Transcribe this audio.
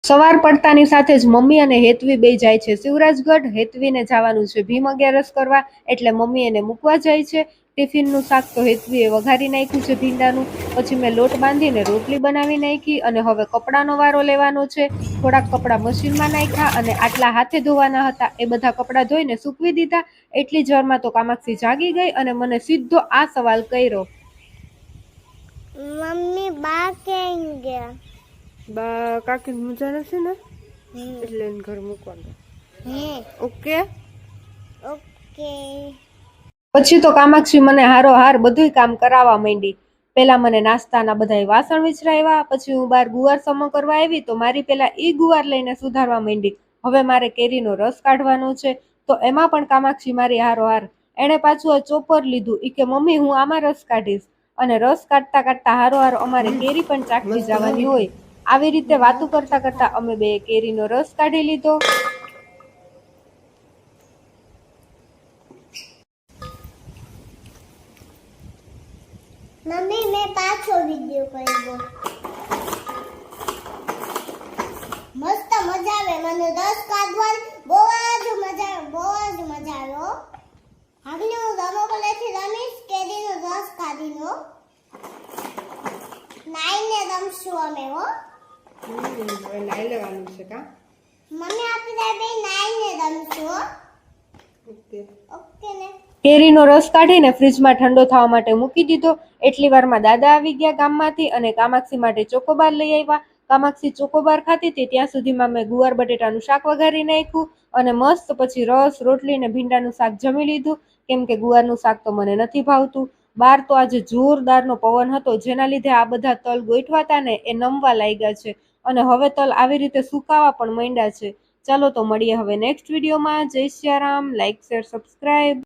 સવાર પડતાની સાથે જ મમ્મી અને હેતવી બે જાય છે શિવરાજગઢ. હેતવીને જવાનું છે ભીમ અગિયારસ કરવા, એટલે મમ્મી એને મૂકવા જાય છે. ટિફિનનું શાક તો હેતવીએ વઘારી નાખ્યું છે ભીંડાનું. પછી મેં લોટ બાંધીને રોટલી બનાવી નાખી અને હવે કપડાનો વારો લેવાનો છે. થોડાક કપડાં મશીનમાં નાખ્યા અને આટલા હાથે ધોવાના હતા એ બધા કપડાં ધોઈને સૂકવી દીધા. એટલી જ વારમાં તો કામાક્ષી જાગી ગઈ અને મને સીધો આ સવાલ કર્યો, મમ્મી બા ક્યાં ગયા? બા કાકી મજા નથી ને એટલે એને ઘર મૂકવાનું. Okay okay. પછી તો કામાક્ષી મને હારોહાર બધુંય કામ કરાવવા માંડી. પેલા મને નાસ્તાના બધાય વાસણ વિછરાવ્યા. પછી હું બહાર ગુવાર સમો કરવા આવી તો મારી પેલા ઈ ગુવાર લઈને સુધારવા માંડી. હવે મારે કેરીનો રસ કાઢવાનો છે તો એમાં પણ કામાક્ષી મારી હારોહાર. એણે પાછું આ ચોપર લીધું. ઈ કે મમ્મી હું આમાં રસ કાઢીશ. અને રસ કાઢતા કાઢતા હારોહાર અમારે કેરી પણ ચાખતી જવાની હોય. આવી રીતે વાતું કરતા કરતા અમે બે કેરીનો રસ કાઢી લીધો. મમ્મી મેં પાછો વિડિયો કર્યો. મસ્ત મજા આવે, મને રસ કાઢવાની બહુ જ મજા આવે, બહુ જ મજા આવે હો. આગળ હું રમકડાથી રમીશ, કેરીનો રસ કાઢીનો નાઈને રમશું અમે હો. હવે નાઈ લેવાનું છે કા? મમ્મી આપણે બે નાઈને રમશું હો. ઓકે ઓકે ને. કેરીનો રસ કાઢીને ફ્રીજમાં ઠંડો થવા માટે મૂકી દીધો. એટલી વારમાં દાદા આવી ગયા ગામમાંથી અને કામાક્ષી માટે ચોકોબાર લઈ આવ્યા. કામાક્ષી ચોકોબાર ખાતી હતી ત્યાં સુધીમાં મેં ગુવાર બટેટાનું શાક વઘારી નાખ્યું અને મસ્ત પછી રસ રોટલી ને ભીંડાનું શાક જમી લીધું. કેમ કે ગુવારનું શાક તો મને નથી ભાવતું. બહાર તો આજે જોરદારનો પવન હતો જેના લીધે આ બધા તલ ગોઠવાતા ને એ નમવા લાગ્યા છે અને હવે તલ આવી રીતે સુકાવા પણ માંડ્યા છે. ચાલો તો મળીએ હવે નેક્સ્ટ વિડીયોમાં. જય સિયારામ. Like share subscribe.